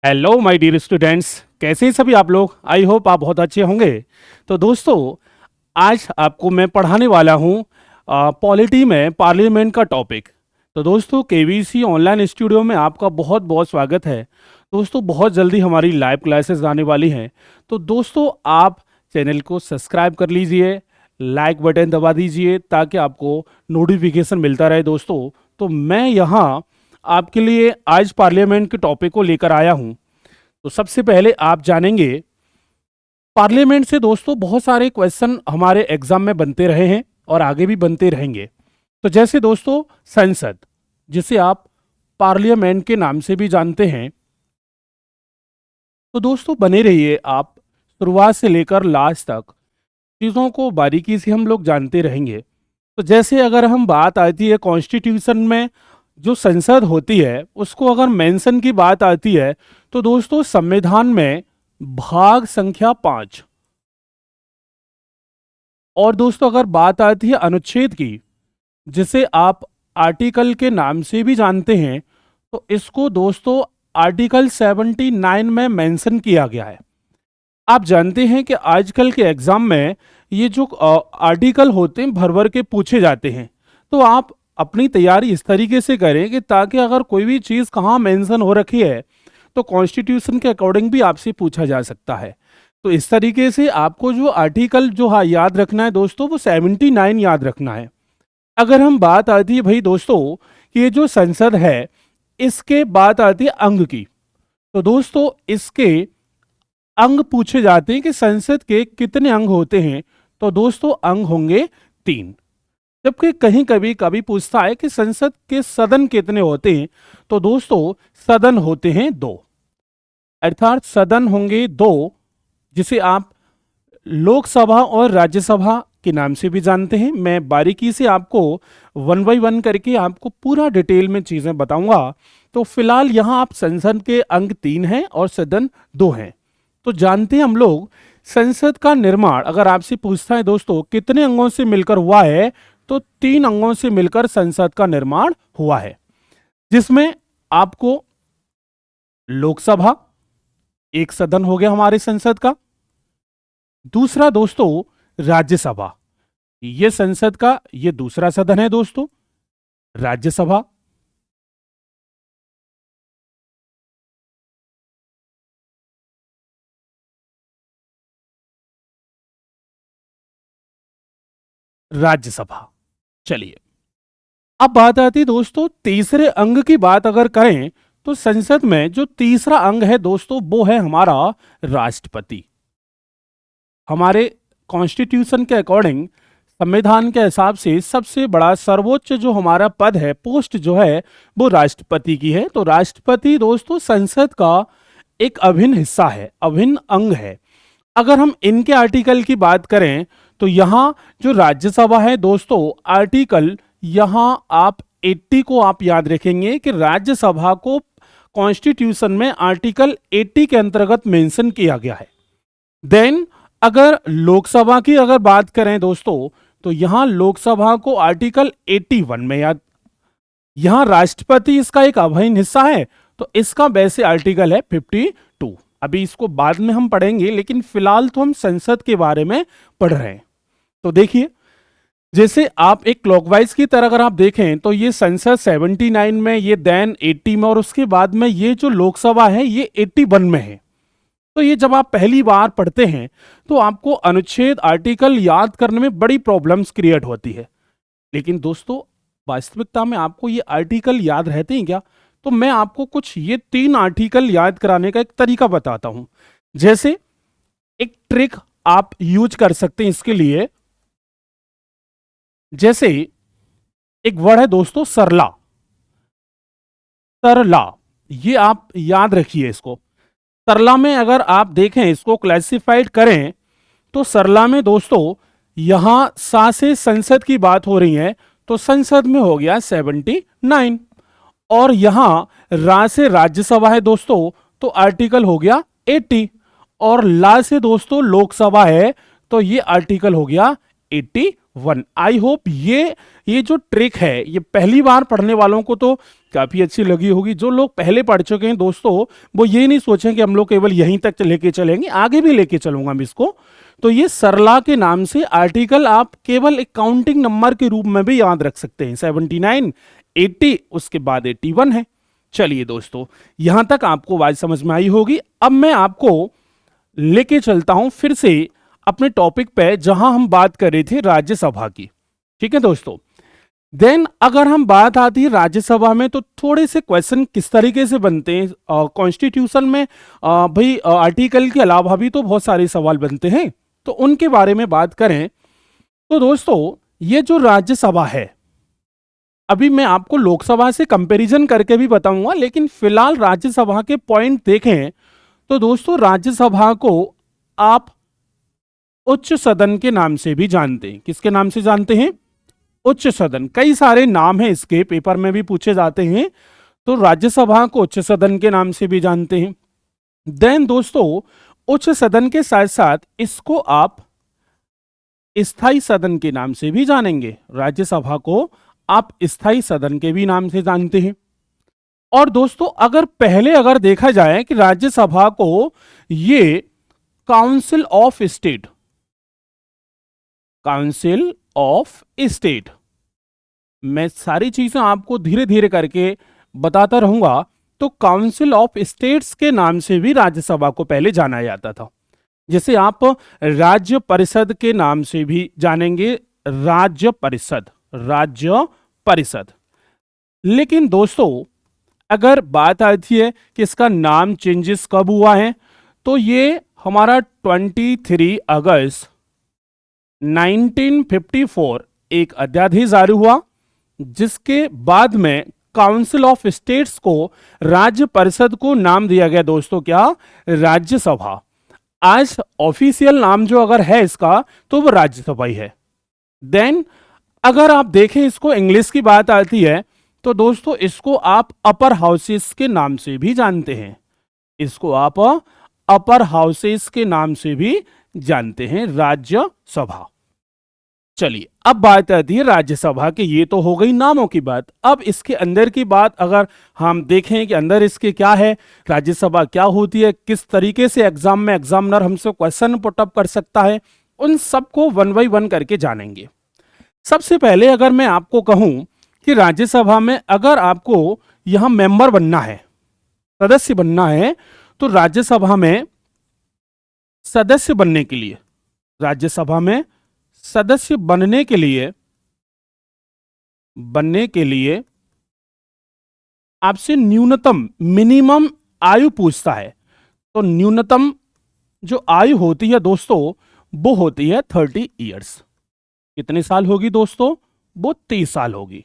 Hello my dear students, कैसे हैं सभी आप लोग। आई होप आप बहुत अच्छे होंगे। तो दोस्तों, आज आपको मैं पढ़ाने वाला हूँ पॉलिटी में पार्लियामेंट का टॉपिक। तो दोस्तों, केवीसी ऑनलाइन स्टूडियो में आपका बहुत बहुत स्वागत है। दोस्तों, बहुत जल्दी हमारी लाइव क्लासेस आने वाली हैं। तो दोस्तों, आप चैनल को सब्सक्राइब कर लीजिए, लाइक बटन दबा दीजिए ताकि आपको नोटिफिकेशन मिलता रहे। दोस्तों, तो मैं यहाँ आपके लिए आज पार्लियामेंट के टॉपिक को लेकर आया हूं। तो सबसे पहले आप जानेंगे पार्लियामेंट से। दोस्तों, बहुत सारे क्वेश्चन हमारे एग्जाम में बनते रहे हैं और आगे भी बनते रहेंगे। तो जैसे दोस्तों, संसद, जिसे आप पार्लियामेंट के नाम से भी जानते हैं। तो दोस्तों, बने रहिए आप, शुरुआत से लेकर लास्ट तक चीज़ों को बारीकी से हम लोग जानते रहेंगे। तो जैसे अगर हम बात आती है कॉन्स्टिट्यूशन में जो संसद होती है, उसको अगर मेंशन की बात आती है, तो दोस्तों संविधान में भाग संख्या 5। और दोस्तों अगर बात आती है अनुच्छेद की, जिसे आप आर्टिकल के नाम से भी जानते हैं, तो इसको दोस्तों आर्टिकल 79 में मेंशन किया गया है। आप जानते हैं कि आजकल के एग्जाम में ये जो आर्टिकल होते हैं भर भर के पूछे जाते हैं। तो आप अपनी तैयारी इस तरीके से करें कि ताकि अगर कोई भी चीज़ कहाँ मेंशन हो रखी है तो कॉन्स्टिट्यूशन के अकॉर्डिंग भी आपसे पूछा जा सकता है। तो इस तरीके से आपको जो आर्टिकल जो याद रखना है दोस्तों, वो 79 याद रखना है। अगर हम बात आती है भाई दोस्तों कि ये जो संसद है, इसके बात आती है अंग की। तो दोस्तों इसके अंग पूछे जाते हैं कि संसद के कितने अंग होते हैं। तो दोस्तों अंग होंगे 3। जबकि कहीं कभी कभी पूछता है कि संसद के सदन कितने होते हैं। तो दोस्तों सदन होते हैं 2, अर्थात सदन होंगे 2, जिसे आप लोकसभा और राज्यसभा के नाम से भी जानते हैं। मैं बारीकी से आपको 1 बाय 1 करके आपको पूरा डिटेल में चीजें बताऊंगा। तो फिलहाल यहां आप संसद के अंग 3 हैं और सदन 2 हैं। तो जानते हैं हम लोग संसद का निर्माण अगर आपसे पूछता है दोस्तों कितने अंगों से मिलकर हुआ है, तो 3 अंगों से मिलकर संसद का निर्माण हुआ है। जिसमें आपको लोकसभा, एक सदन हो गया हमारे संसद का। दूसरा दोस्तों राज्यसभा, ये संसद का ये दूसरा सदन है दोस्तों, राज्यसभा। राज्यसभा। चलिए, अब बात आती है दोस्तों तीसरे अंग की। बात अगर करें तो संसद में जो तीसरा अंग है दोस्तों, वो है हमारा राष्ट्रपति। हमारे कॉन्स्टिट्यूशन के अकॉर्डिंग, संविधान के हिसाब से सबसे बड़ा सर्वोच्च जो हमारा पद है, पोस्ट जो है, वो राष्ट्रपति की है। तो राष्ट्रपति दोस्तों संसद का एक अभिन्न हिस्सा है, अभिन्न अंग है। अगर हम इनके आर्टिकल की बात करें तो यहां जो राज्यसभा है दोस्तों, आर्टिकल यहां आप 80 को आप याद रखेंगे कि राज्यसभा को कॉन्स्टिट्यूशन में आर्टिकल 80 के अंतर्गत मेंशन किया गया है। देन अगर लोकसभा की अगर बात करें दोस्तों, तो यहां लोकसभा को आर्टिकल 81 में याद, यहां राष्ट्रपति इसका एक अभिन्न हिस्सा है, तो इसका वैसे आर्टिकल है 52। अभी इसको बाद में हम पढ़ेंगे, लेकिन फिलहाल तो हम संसद के बारे में पढ़ रहे हैं। तो देखिए, जैसे आप एक क्लॉकवाइज की तरह अगर आप देखें तो ये संसद 79 में, ये देन 80 में, और उसके बाद में ये जो लोकसभा है ये 81 में है। तो ये जब आप पहली बार पढ़ते हैं तो आपको अनुच्छेद आर्टिकल याद करने में बड़ी प्रॉब्लम्स क्रिएट होती है। लेकिन दोस्तों वास्तविकता में आपको ये आर्टिकल याद रहते हैं क्या? तो मैं आपको कुछ ये 3 आर्टिकल याद कराने का एक तरीका बताता हूं। जैसे एक ट्रिक आप यूज कर सकते हैं इसके लिए। जैसे एक वर्ड है दोस्तों सरला, सरला, ये आप याद रखिए इसको। सरला में अगर आप देखें, इसको क्लासिफाइड करें, तो सरला में दोस्तों यहां सा से संसद की बात हो रही है, तो संसद में हो गया 79। और यहां रा से राज्यसभा है दोस्तों, तो आर्टिकल हो गया 80। और ला से दोस्तों लोकसभा है, तो ये आर्टिकल हो गया 81। आई होप ये जो ट्रिक है ये पहली बार पढ़ने वालों को तो काफी अच्छी लगी होगी। जो लोग पहले पढ़ चुके हैं दोस्तों, वो ये नहीं सोचें कि हम लोग केवल यहीं तक लेके चलेंगे, आगे भी लेके चलूंगा मैं इसको। तो ये सरला के नाम से आर्टिकल आप केवल एक काउंटिंग नंबर के रूप में भी याद रख सकते हैं। 79, 80, उसके बाद 81 है। चलिए दोस्तों, यहां तक आपको बात समझ में आई होगी। अब मैं आपको लेके चलता हूं फिर से अपने टॉपिक पे, जहां हम बात कर रहे थे राज्यसभा की। ठीक है दोस्तों, देन अगर हम बात आती है राज्यसभा में, तो थोड़े से क्वेश्चन किस तरीके से बनते हैं कॉन्स्टिट्यूशन में। भाई आर्टिकल के अलावा भी तो बहुत सारे सवाल बनते हैं, तो उनके बारे में बात करें तो दोस्तों, ये जो राज्यसभा है, अभी मैं आपको लोकसभा से कंपैरिजन करके भी बताऊंगा, लेकिन फिलहाल राज्यसभा के पॉइंट देखें तो दोस्तों, राज्यसभा को आप उच्च सदन के नाम से भी जानते हैं। किसके नाम से जानते हैं? उच्च सदन। कई सारे नाम हैं इसके, पेपर में भी पूछे जाते हैं। तो राज्यसभा को उच्च सदन के नाम से भी जानते हैं। देन दोस्तों, उच्च सदन के साथ साथ इसको आप स्थायी सदन के नाम से भी जानेंगे। राज्यसभा को आप स्थायी सदन के भी नाम से जानते हैं। और दोस्तों, अगर देखा जाए कि राज्यसभा को ये council of state, council of state, मैं सारी चीजें आपको धीरे धीरे करके बताता रहूंगा। तो काउंसिल ऑफ स्टेट्स के नाम से भी राज्यसभा को पहले जाना जाता था, जिसे आप राज्य परिषद के नाम से भी जानेंगे। राज्य परिषद, राज्य परिषद। लेकिन दोस्तों, अगर बात आती है कि इसका नाम चेंजेस कब हुआ है, तो ये हमारा 23 अगस्त 1954 एक अध्यादेश जारी हुआ, जिसके बाद में काउंसिल ऑफ स्टेट्स को राज्य परिषद को नाम दिया गया दोस्तों, क्या? राज्यसभा। आज ऑफिशियल नाम जो अगर है इसका, तो वो राज्यसभा ही है। देन अगर आप देखें, इसको इंग्लिश की बात आती है, तो दोस्तों इसको आप अपर हाउसेस के नाम से भी जानते हैं। इसको आप अपर हाउसेस के नाम से भी जानते हैं, राज्यसभा। चलिए, अब बात आती है राज्यसभा की। ये तो हो गई नामों की बात। अब इसके अंदर की बात अगर हम देखें कि अंदर इसके क्या है, राज्यसभा क्या होती है, किस तरीके से एग्जाम में एग्जामिनर हमसे क्वेश्चन पुटअप कर सकता है, उन सबको वन बाई वन करके जानेंगे। सबसे पहले अगर मैं आपको कहूं कि राज्यसभा में अगर आपको यहां मेंबर बनना है, सदस्य बनना है, तो राज्यसभा में सदस्य बनने के लिए, राज्यसभा में सदस्य बनने के लिए आपसे न्यूनतम, मिनिमम आयु पूछता है। तो न्यूनतम जो आयु होती है दोस्तों, वो होती है 30 ईयर्स। कितने साल होगी दोस्तों? वो 30 साल होगी।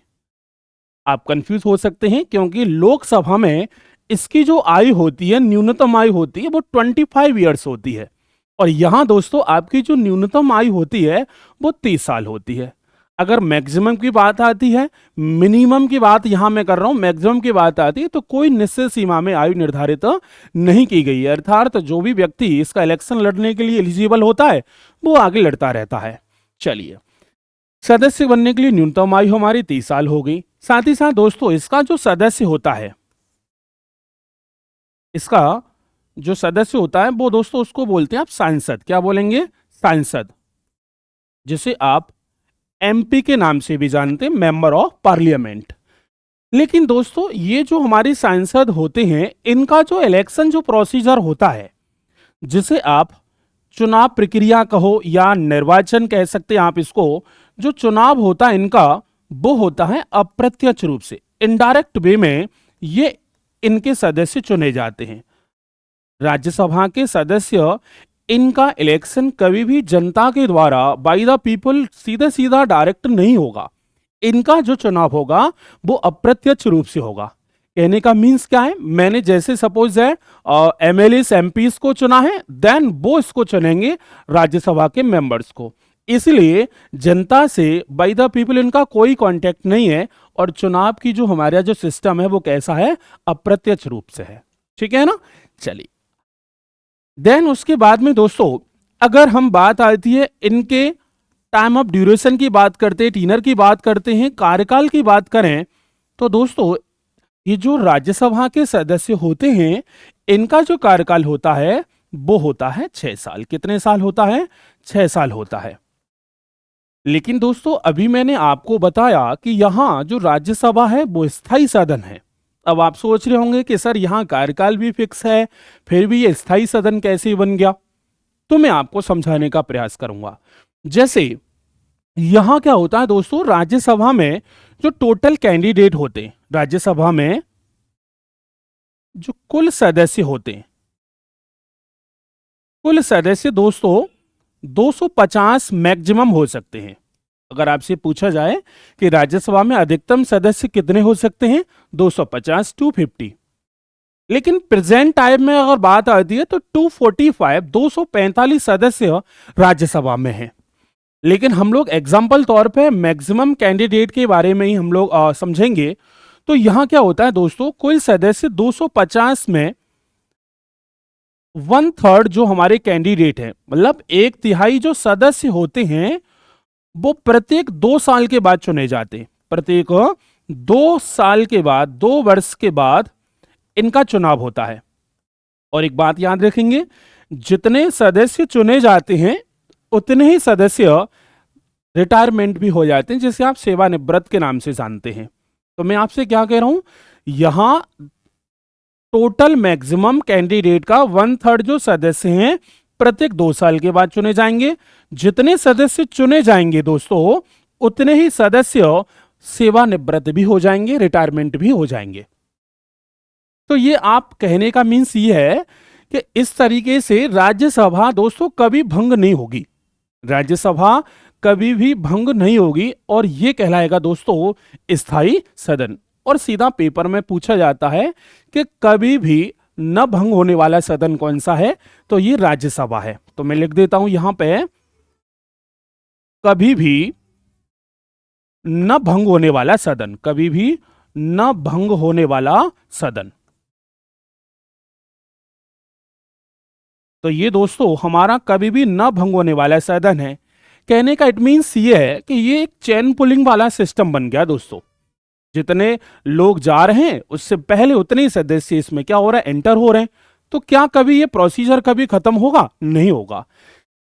आप कंफ्यूज हो सकते हैं, क्योंकि लोकसभा में इसकी जो आयु होती है, न्यूनतम आयु होती है, वो 25 ईयर्स होती है। और यहां दोस्तों आपकी जो न्यूनतम आयु होती है, वो 30 साल होती है। अगर मैक्सिमम की बात आती है, मिनिमम की बात यहां मैं कर रहा हूं, मैक्सिमम की बात आती है, तो कोई निश्चित सीमा में आयु निर्धारित नहीं की गई है। अर्थात जो भी व्यक्ति इसका इलेक्शन लड़ने के लिए एलिजिबल होता है, वो आगे लड़ता रहता है। चलिए, सदस्य बनने के लिए न्यूनतम आयु हमारी 30 साल हो गई। साथ ही साथ दोस्तों, इसका जो सदस्य होता है, इसका जो सदस्य होता है, वो दोस्तों उसको बोलते हैं आप सांसद। क्या बोलेंगे? सांसद, जिसे आप एमपी के नाम से भी जानते हैं, मेंबर ऑफ पार्लियामेंट। लेकिन दोस्तों, ये जो हमारे सांसद होते हैं, इनका जो इलेक्शन जो प्रोसीजर होता है, जिसे आप चुनाव प्रक्रिया कहो या निर्वाचन कह सकते हैं आप इसको, जो चुनाव होता है इनका, वो होता है अप्रत्यक्ष रूप से, इनडायरेक्ट वे में ये इनके सदस्य चुने जाते हैं। राज्यसभा के सदस्य, इनका इलेक्शन कभी भी जनता के द्वारा, बाय द पीपल, सीधा सीधा डायरेक्ट नहीं होगा। इनका जो चुनाव होगा वो अप्रत्यक्ष रूप से होगा। कहने का मीन्स क्या है? मैंने जैसे सपोज है एमएलए एमपीज को चुना है, देन वो इसको चुनेंगे राज्यसभा के मेंबर्स को। इसलिए जनता से, बाय द पीपल, इनका कोई कांटेक्ट नहीं है। और चुनाव की जो हमारा जो सिस्टम है, वो कैसा है? अप्रत्यक्ष रूप से है। ठीक है ना? चलिए, देन उसके बाद में दोस्तों, अगर हम बात आती है इनके टाइम ऑफ ड्यूरेशन की बात करते हैं, टीनर की बात करते हैं, कार्यकाल की बात करें, तो दोस्तों ये जो राज्यसभा के सदस्य होते हैं इनका जो कार्यकाल होता है वो होता है 6 साल। कितने साल होता है? 6 साल होता है। लेकिन दोस्तों अभी मैंने आपको बताया कि यहां जो राज्यसभा है वो स्थायी सदन है। अब आप सोच रहे होंगे कि सर यहां कार्यकाल भी फिक्स है, फिर भी ये स्थायी सदन कैसे बन गया? तो मैं आपको समझाने का प्रयास करूंगा। जैसे यहां क्या होता है दोस्तों, राज्यसभा में जो टोटल कैंडिडेट होते हैं, राज्यसभा में जो कुल सदस्य होते हैं, कुल सदस्य दोस्तों 250 मैक्सिमम हो सकते हैं। अगर आपसे पूछा जाए कि राज्यसभा में अधिकतम सदस्य कितने हो सकते हैं, 250 250। लेकिन प्रेजेंट टाइम में अगर बात आती है तो 245 सदस्य राज्यसभा में हैं। लेकिन हम लोग एग्जाम्पल तौर पे मैक्सिमम कैंडिडेट के बारे में ही हम लोग समझेंगे। तो यहां क्या होता है दोस्तों, कुल सदस्य 250 में 1/3 जो हमारे कैंडिडेट हैं, मतलब 1/3 जो सदस्य होते हैं वो प्रत्येक 2 साल के बाद चुने जाते हैं। प्रत्येक 2 साल के बाद, 2 वर्ष के बाद इनका चुनाव होता है। और एक बात याद रखेंगे, जितने सदस्य चुने जाते हैं उतने ही सदस्य रिटायरमेंट भी हो जाते हैं, जिसे आप सेवानिवृत्त के नाम से जानते हैं। तो मैं आपसे क्या कह रहा हूं, यहां टोटल मैक्सिमम कैंडिडेट का 1/3 जो सदस्य हैं प्रत्येक 2 साल के बाद चुने जाएंगे। जितने सदस्य चुने जाएंगे दोस्तों उतने ही सदस्य सेवानिवृत्त भी हो जाएंगे, रिटायरमेंट भी हो जाएंगे। तो ये आप कहने का मीन्स ये है कि इस तरीके से राज्यसभा दोस्तों कभी भंग नहीं होगी, राज्यसभा कभी भी भंग नहीं होगी, और ये कहलाएगा दोस्तों स्थायी सदन। और सीधा पेपर में पूछा जाता है कि कभी भी न भंग होने वाला सदन कौन सा है, तो ये राज्यसभा है। तो मैं लिख देता हूं यहां पे, कभी भी न भंग होने वाला सदन, कभी भी न भंग होने वाला सदन। तो ये दोस्तों हमारा कभी भी न भंग होने वाला सदन है। कहने का इट मीन्स ये है कि ये एक चेन पुलिंग वाला सिस्टम बन गया दोस्तों। जितने लोग जा रहे हैं उससे पहले उतने ही सदस्य इसमें क्या हो रहा है, एंटर हो रहे हैं। तो क्या कभी ये प्रोसीजर कभी खत्म होगा? नहीं होगा।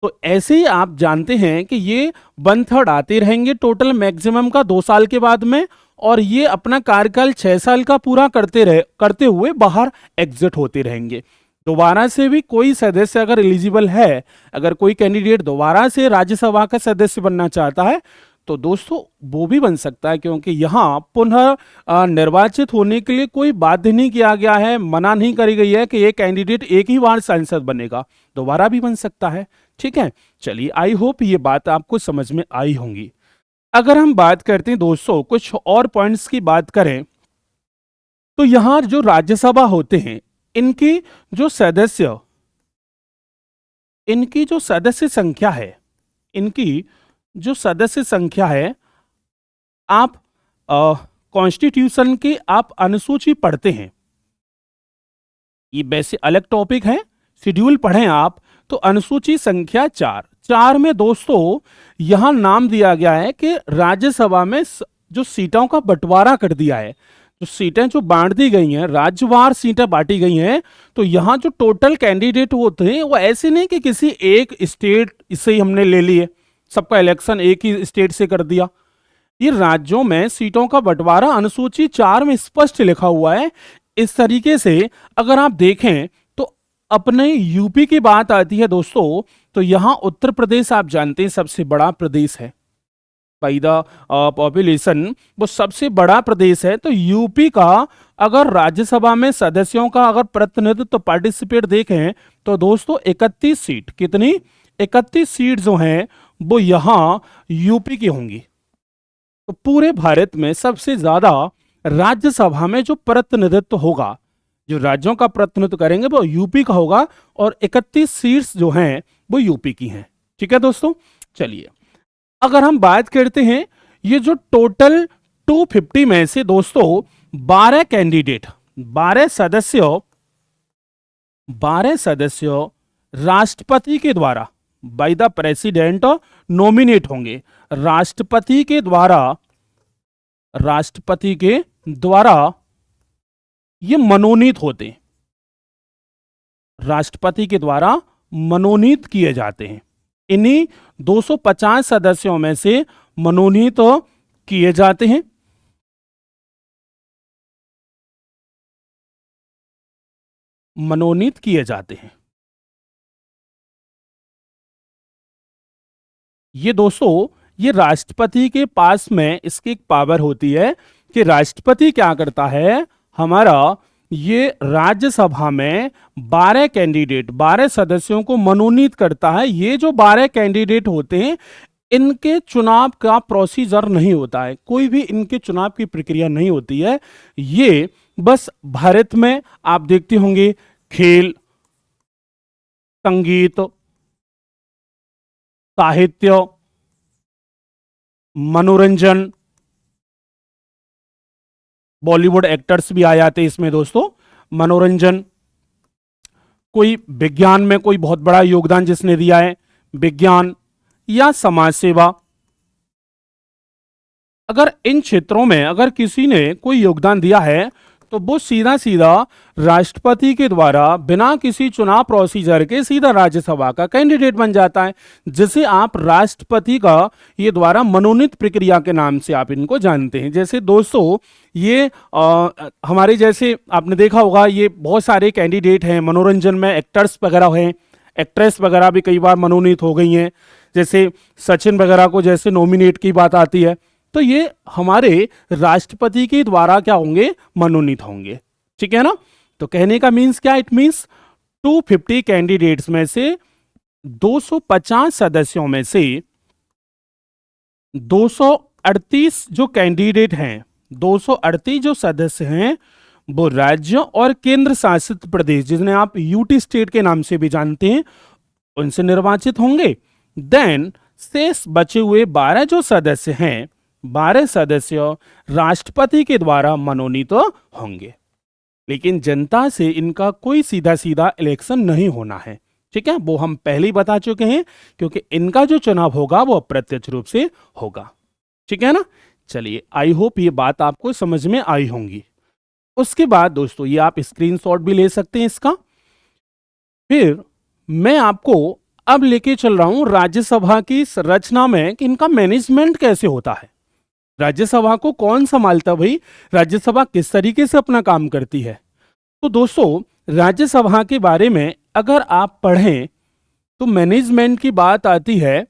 तो ऐसे ही आप जानते हैं कि ये 1/3 आते रहेंगे टोटल मैक्सिमम का 2 साल के बाद में, और ये अपना कार्यकाल 6 साल का पूरा करते हुए बाहर एग्जिट होते रहेंगे। दोबारा से भी कोई सदस्य अगर एलिजिबल है, अगर कोई कैंडिडेट दोबारा से राज्यसभा का सदस्य बनना चाहता है तो दोस्तों वो भी बन सकता है, क्योंकि यहाँ पुनः निर्वाचित होने के लिए कोई बाध्य नहीं किया गया है, मना नहीं करी गई है कि ये कैंडिडेट एक ही बार सांसद बनेगा, दोबारा भी बन सकता है। ठीक है, चलिए आई होप ये बात आपको समझ में आई होंगी। अगर हम बात करते हैं दोस्तों कुछ और पॉइंट्स की बात करें, तो यहां जो राज्यसभा होते हैं इनकी जो सदस्य संख्या है, इनकी जो सदस्य संख्या है, आप कॉन्स्टिट्यूशन की आप अनुसूची पढ़ते हैं, ये वैसे अलग टॉपिक है, शेड्यूल पढ़ें आप तो अनुसूची संख्या 4 में दोस्तों यहां नाम दिया गया है कि राज्यसभा में जो सीटों का बंटवारा कर दिया है, जो सीटें जो बांट दी गई हैं, राज्यवार सीटें बांटी गई हैं, तो यहां जो टोटल कैंडिडेट होते हैं वो ऐसे नहीं कि किसी एक स्टेट से ही हमने ले लिए, सबका इलेक्शन एक ही स्टेट से कर दिया। ये राज्यों में सीटों का बंटवारा अनुसूची 4 में स्पष्ट लिखा हुआ है। इस तरीके से अगर आप देखें तो अपने यूपी की बात आती है दोस्तों, तो यहां उत्तर प्रदेश आप जानते हैं सबसे बड़ा प्रदेश है, बाई द पॉपुलेशन वो सबसे बड़ा प्रदेश है। तो यूपी का अगर राज्यसभा में सदस्यों का अगर प्रतिनिधित्व पार्टिसिपेट देखें तो दोस्तों 31 सीट, कितनी 31 सीट जो हैं वो यहां यूपी की होंगी। तो पूरे भारत में सबसे ज्यादा राज्यसभा में जो प्रतिनिधित्व होगा, जो राज्यों का प्रतिनिधित्व करेंगे वो यूपी का होगा, और 31 सीट्स जो हैं वो यूपी की हैं। ठीक है दोस्तों, चलिए अगर हम बात करते हैं ये जो टोटल 250 में से दोस्तों 12 कैंडिडेट, 12 सदस्य राष्ट्रपति के द्वारा, बाय द प्रेसिडेंट नॉमिनेट होंगे। राष्ट्रपति के द्वारा ये मनोनीत होते हैं, राष्ट्रपति के द्वारा मनोनीत किए जाते हैं। इन्हीं 250 सदस्यों में से मनोनीत किए जाते हैं। मनोनीत किए जाते हैं। ये दोस्तों, ये राष्ट्रपति के पास में इसकी एक पावर होती है कि राष्ट्रपति क्या करता है, हमारा ये राज्यसभा में 12 कैंडिडेट, 12 सदस्यों को मनोनीत करता है। ये जो 12 कैंडिडेट होते हैं, इनके चुनाव का प्रोसीजर नहीं होता है, कोई भी इनके चुनाव की प्रक्रिया नहीं होती है। ये बस भारत में आप देखते होंगे खेल, संगीत, साहित्य, मनोरंजन, बॉलीवुड एक्टर्स भी आ जाते हैं इसमें दोस्तों। मनोरंजन, कोई विज्ञान में कोई बहुत बड़ा योगदान जिसने दिया है, विज्ञान या समाज सेवा, अगर इन क्षेत्रों में अगर किसी ने कोई योगदान दिया है तो वो सीधा सीधा राष्ट्रपति के द्वारा बिना किसी चुनाव प्रोसीजर के सीधा राज्यसभा का कैंडिडेट बन जाता है, जिसे आप राष्ट्रपति का ये द्वारा मनोनीत प्रक्रिया के नाम से आप इनको जानते हैं। जैसे दोस्तों, ये हमारे जैसे आपने देखा होगा, ये बहुत सारे कैंडिडेट हैं मनोरंजन में, एक्टर्स वगैरह हैं, एक्ट्रेस वगैरह भी कई बार मनोनीत हो गई हैं। जैसे सचिन वगैरह को जैसे नॉमिनेट की बात आती है, तो ये हमारे राष्ट्रपति के द्वारा क्या होंगे, मनोनीत होंगे। ठीक है ना। तो कहने का मीन्स क्या, इट मीन्स 250 कैंडिडेट्स में से 250 सदस्यों में से 238 जो कैंडिडेट हैं, 238 जो सदस्य हैं, वो राज्य और केंद्र शासित प्रदेश, जिन्हें आप यूटी स्टेट के नाम से भी जानते हैं, उनसे निर्वाचित होंगे। देन शेष बचे हुए 12 जो सदस्य हैं, 12 सदस्य राष्ट्रपति के द्वारा मनोनीत होंगे, लेकिन जनता से इनका कोई सीधा सीधा इलेक्शन नहीं होना है। ठीक है, वो हम पहले ही बता चुके हैं, क्योंकि इनका जो चुनाव होगा वो अप्रत्यक्ष रूप से होगा। ठीक है ना। चलिए, आई होप ये बात आपको समझ में आई होंगी। उसके बाद दोस्तों, ये आप स्क्रीनशॉट भी ले सकते हैं इसका। फिर मैं आपको अब लेके चल रहा हूं राज्यसभा की संरचना में कि इनका मैनेजमेंट कैसे होता है, राज्यसभा को कौन संभालता, भाई राज्यसभा किस तरीके से अपना काम करती है। तो दोस्तों, राज्यसभा के बारे में अगर आप पढ़ें तो मैनेजमेंट की बात आती है।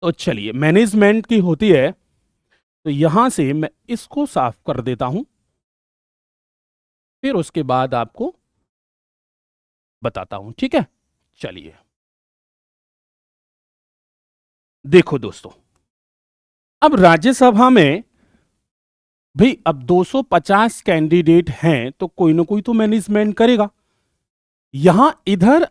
तो चलिए, मैनेजमेंट की होती है, तो यहां से मैं इसको साफ कर देता हूं, फिर उसके बाद आपको बताता हूं। ठीक है, चलिए देखो दोस्तों, अब राज्यसभा में भाई अब 250 कैंडिडेट हैं, तो कोई ना कोई तो मैनेजमेंट करेगा। यहां इधर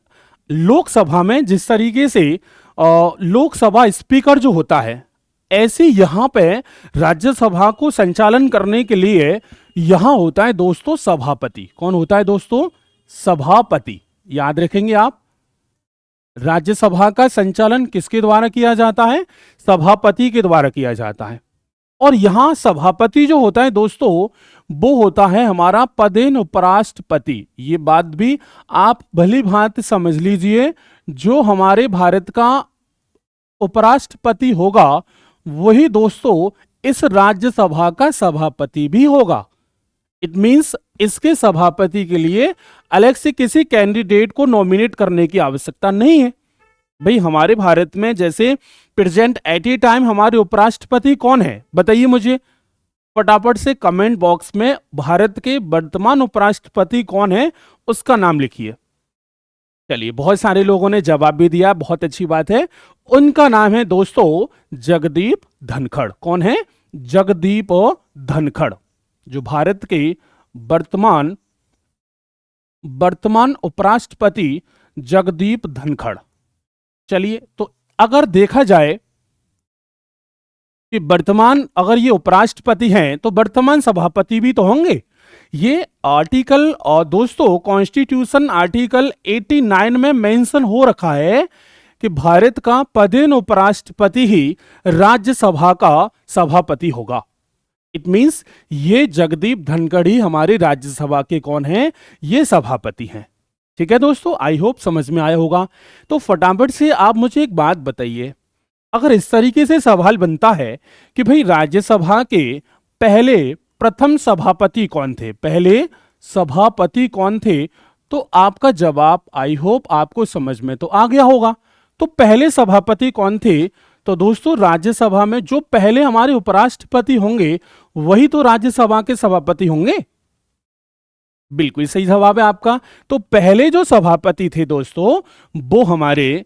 लोकसभा में जिस तरीके से लोकसभा स्पीकर जो होता है, ऐसे यहां पे राज्यसभा को संचालन करने के लिए यहां होता है दोस्तों सभापति। कौन होता है दोस्तों? सभापति। याद रखेंगे आप, राज्यसभा का संचालन किसके द्वारा किया जाता है? सभापति के द्वारा किया जाता है। और यहां सभापति जो होता है दोस्तों, वो होता है हमारा पदेन उपराष्ट्रपति। ये बात भी आप भली भांति समझ लीजिए, जो हमारे भारत का उपराष्ट्रपति होगा वही दोस्तों इस राज्यसभा का सभापति भी होगा। इट मींस इसके सभापति के लिए अलग से किसी कैंडिडेट को नॉमिनेट करने की आवश्यकता नहीं है। भाई हमारे भारत में जैसे प्रेजेंट एट ए टाइम हमारे उपराष्ट्रपति कौन है बताइए मुझे, फटाफट से कमेंट बॉक्स में भारत के वर्तमान उपराष्ट्रपति कौन है उसका नाम लिखिए। चलिए, बहुत सारे लोगों ने जवाब भी दिया, बहुत अच्छी बात है। उनका नाम है दोस्तों जगदीप धनखड़। कौन है? जगदीप धनखड़, जो भारत के वर्तमान उपराष्ट्रपति जगदीप धनखड़। चलिए, तो अगर देखा जाए कि वर्तमान अगर ये उपराष्ट्रपति हैं तो वर्तमान सभापति भी तो होंगे। ये आर्टिकल और दोस्तों कॉन्स्टिट्यूशन आर्टिकल 89 में मेंशन हो रखा है कि भारत का पदेन उपराष्ट्रपति ही राज्यसभा का सभापति होगा। इट मींस ये जगदीप धनखड़ ही हमारी राज्यसभा के कौन हैं, ये सभापति हैं। ठीक है दोस्तों, आई होप समझ में आया होगा। तो फटाफट से आप मुझे एक बात बताइए, अगर इस तरीके से सवाल बनता है कि भाई राज्यसभा के पहले प्रथम सभापति कौन थे, पहले सभापति कौन थे, तो आपका जवाब आई होप आपको समझ में तो आ गया होगा। तो पहले सभापति कौन थे, तो दोस्तों राज्यसभा में जो पहले हमारे उपराष्ट्रपति होंगे वही तो राज्यसभा के सभापति होंगे। बिल्कुल सही जवाब है आपका। तो पहले जो सभापति थे दोस्तों वो हमारे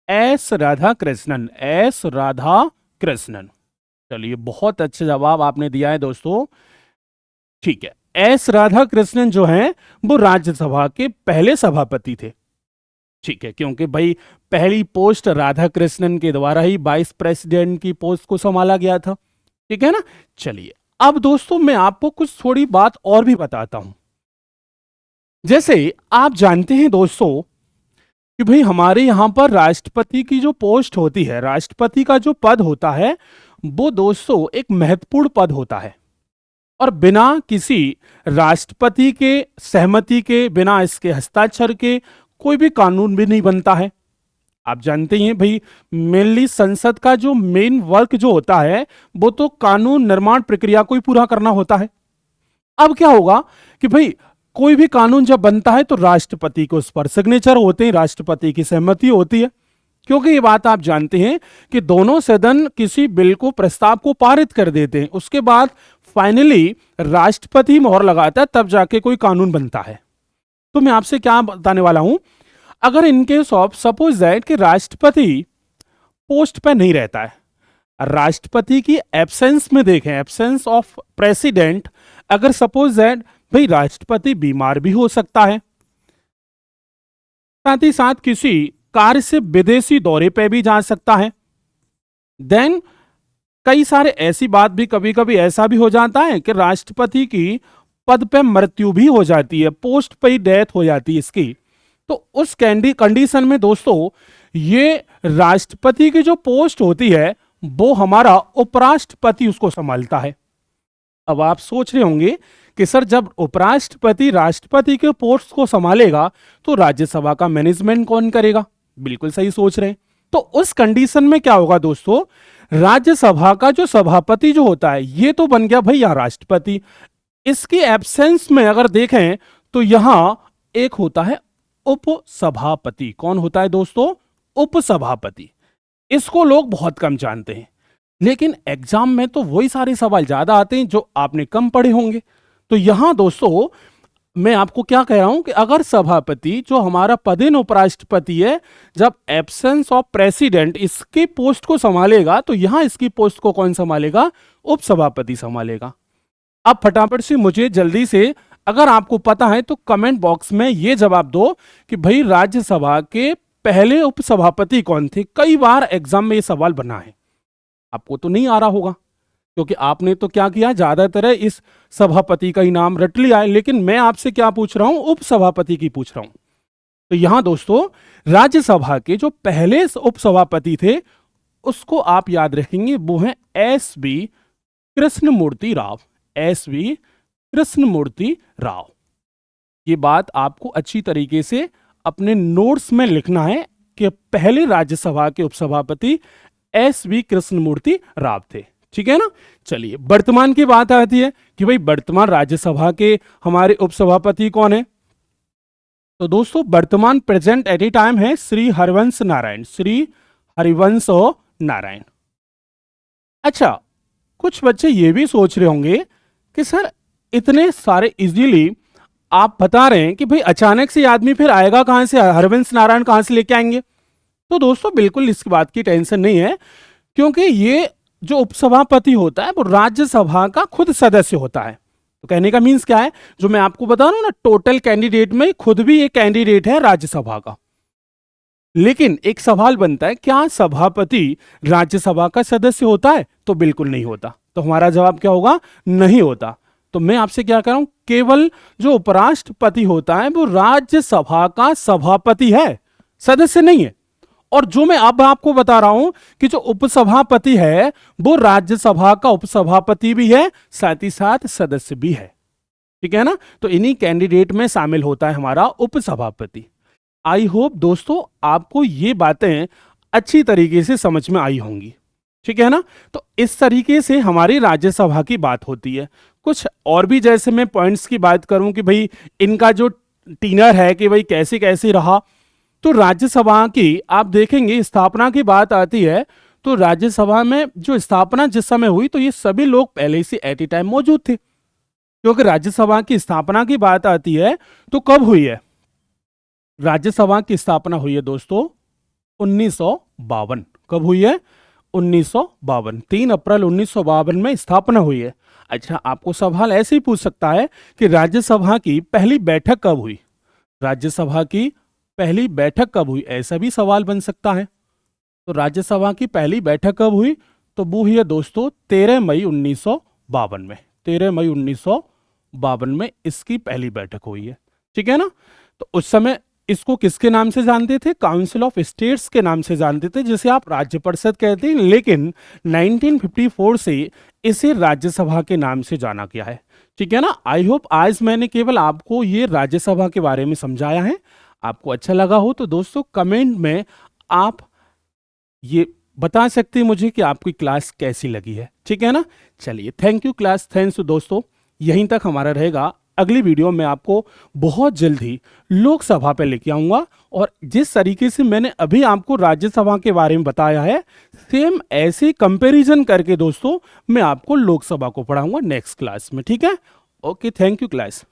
एस राधाकृष्णन, एस राधाकृष्णन। चलिए बहुत अच्छा जवाब आपने दिया है दोस्तों। ठीक है, एस राधाकृष्णन जो हैं वो राज्यसभा के पहले सभापति थे। ठीक है, क्योंकि भाई पहली पोस्ट राधाकृष्णन के द्वारा ही वाइस प्रेसिडेंट की पोस्ट को संभाला गया था। ठीक है ना। चलिए अब दोस्तों मैं आपको कुछ थोड़ी बात और भी बताता हूं। जैसे आप जानते हैं दोस्तों कि भाई हमारे यहां पर राष्ट्रपति की जो पोस्ट होती है, राष्ट्रपति का जो पद होता है वो दोस्तों एक महत्वपूर्ण पद होता है और बिना किसी राष्ट्रपति के सहमति के, बिना इसके हस्ताक्षर के कोई भी कानून भी नहीं बनता है। आप जानते हैं भाई मेनली संसद का जो मेन वर्क जो होता है वो तो कानून निर्माण प्रक्रिया को ही पूरा करना होता है। अब क्या होगा कि भाई कोई भी कानून जब बनता है तो राष्ट्रपति को उस पर सिग्नेचर होते हैं, राष्ट्रपति की सहमति होती है। क्योंकि ये बात आप जानते हैं कि दोनों सदन किसी बिल को, प्रस्ताव को पारित कर देते हैं, उसके बाद फाइनली राष्ट्रपति मोहर लगाता है, तब जाके कोई कानून बनता है। तो मैं आपसे क्या बताने वाला हूं, अगर in case of suppose that कि राष्ट्रपति पोस्ट पे नहीं रहता है, राष्ट्रपति की एब्सेंस में देखें, एब्सेंस ऑफ प्रेसिडेंट, अगर सपोज दैट भाई राष्ट्रपति बीमार भी हो सकता है, साथ ही साथ किसी कार्य से विदेशी दौरे पे भी जा सकता है, देन कई सारे ऐसी बात भी कभी कभी ऐसा भी हो जाता है कि राष्ट्रपति की पद पे मृत्यु भी हो जाती है, पोस्ट पे ही डेथ हो जाती है इसकी। तो उस कंडीशन में दोस्तों ये राष्ट्रपति की जो पोस्ट होती है वो हमारा उपराष्ट्रपति उसको संभालता है। अब आप सोच रहे होंगे कि सर जब उपराष्ट्रपति राष्ट्रपति के पोस्ट को संभालेगा तो राज्यसभा का मैनेजमेंट कौन करेगा? बिल्कुल सही सोच रहे हैं। तो उस कंडीशन में क्या होगा दोस्तों, राज्यसभा का जो सभापति जो होता है ये तो बन गया भैया राष्ट्रपति। इसकी एब्सेंस में अगर देखें तो यहां एक होता है उपसभापति। कौन होता है दोस्तों? उपसभापति। इसको लोग बहुत कम जानते हैं, लेकिन एग्जाम में तो वही सारे सवाल ज्यादा आते हैं जो आपने कम पढ़े होंगे। तो यहां दोस्तों मैं आपको क्या कह रहा हूं कि अगर सभापति जो हमारा पदेन उपराष्ट्रपति है, जब एब्सेंस ऑफ प्रेसिडेंट इसकी पोस्ट को संभालेगा तो यहां इसकी पोस्ट को कौन संभालेगा? उपसभापति संभालेगा। अब फटाफट से मुझे जल्दी से, अगर आपको पता है तो कमेंट बॉक्स में ये जवाब दो कि भाई राज्यसभा के पहले उपसभापति कौन थे। कई बार एग्जाम में ये सवाल बना है, आपको तो नहीं आ रहा होगा क्योंकि आपने तो क्या किया, ज्यादातर इस सभापति का ही नाम रट लिया है, लेकिन मैं आपसे क्या पूछ रहा हूं? उपसभापति की पूछ रहा हूं। तो यहां दोस्तों राज्यसभा के जो पहले उपसभापति थे उसको आप याद रखेंगे, वो है S B Krishnamurthy Rao. S B Krishnamurthy Rao. ये बात आपको अच्छी तरीके से अपने नोट्स में लिखना है कि पहले राज्यसभा के उपसभापति एस बी कृष्णमूर्ति राव थे। ठीक है ना। चलिए वर्तमान की बात आती है कि भाई वर्तमान राज्यसभा के हमारे उपसभापति कौन है? तो दोस्तों वर्तमान प्रेजेंट एनी टाइम है श्री हरिवंश नारायण, श्री हरिवंश नारायण। अच्छा, कुछ बच्चे ये भी सोच रहे होंगे कि सर इतने सारे इजीली आप बता रहे हैं कि भाई अचानक से आदमी फिर आएगा कहां से, हरिवंश नारायण कहां से लेके आएंगे? तो दोस्तों बिल्कुल इस बात की टेंशन नहीं है, क्योंकि ये जो उपसभापति होता है वो राज्यसभा का खुद सदस्य होता है। तो कहने का मीन्स क्या है, जो मैं आपको बता रहा हूं ना, टोटल कैंडिडेट में खुद भी एक कैंडिडेट है राज्यसभा का। लेकिन एक सवाल बनता है, क्या सभापति राज्यसभा का सदस्य होता है? तो बिल्कुल नहीं होता। तो हमारा जवाब क्या होगा? नहीं होता। तो मैं आपसे क्या कह रहा हूं, केवल जो उपराष्ट्रपति होता है वो राज्यसभा का सभापति है, सदस्य नहीं है। और जो मैं अब आपको बता रहा हूं कि जो उपसभापति है वो राज्यसभा का उपसभापति भी है, साथ ही साथ सदस्य भी है। ठीक है ना, तो इन्हीं कैंडिडेट में शामिल होता है हमारा उपसभापति। आई होप दोस्तों आपको ये बातें अच्छी तरीके से समझ में आई होंगी। ठीक है ना, तो इस तरीके से हमारी राज्यसभा की बात होती है। कुछ और भी जैसे मैं पॉइंट्स की बात करूं कि भाई इनका जो टीनर है कि भाई कैसे कैसे रहा, तो राज्यसभा की आप देखेंगे स्थापना की बात आती है तो राज्यसभा में जो स्थापना जिस समय हुई तो ये सभी लोग पहले से एट ए टाइम मौजूद थे, क्योंकि राज्यसभा की स्थापना की बात आती है तो कब हुई है? राज्यसभा की स्थापना हुई है दोस्तों 1952। कब हुई है? 1952, 3 अप्रैल 1952 में स्थापना हुई है। अच्छा, आपको सवाल ऐसे ही पूछ सकता है कि राज्यसभा की पहली बैठक कब हुई? राज्यसभा की पहली बैठक कब हुई, ऐसा भी सवाल बन सकता है। तो राज्यसभा की पहली बैठक कब हुई? तो वो हुई है दोस्तों 13 मई 1952 में। 13 मई 1952 में इसकी पहली बैठक हुई है। ठीक है ना, तो उस समय इसको किसके नाम से जानते थे? काउंसिल ऑफ स्टेट्स के नाम से जानते थे, जिसे आप राज्य परिषद कहते हैं, लेकिन 1954 से इसे राज्यसभा के नाम से जाना गया है। ठीक है ना, आई होप आज मैंने केवल आपको ये राज्यसभा के बारे में समझाया है। आपको अच्छा लगा हो तो दोस्तों कमेंट में आप ये बता सकते हैं मुझे कि आपकी क्लास कैसी लगी है। ठीक है ना, चलिए थैंक यू क्लास, थैंक्स दोस्तों, यहीं तक हमारा रहेगा। अगली वीडियो में आपको बहुत जल्द ही लोकसभा पे लेके आऊंगा, और जिस तरीके से मैंने अभी आपको राज्यसभा के बारे में बताया है सेम ऐसे कंपैरिजन करके दोस्तों मैं आपको लोकसभा को पढ़ाऊंगा नेक्स्ट क्लास में। ठीक है, ओके, थैंक यू क्लास।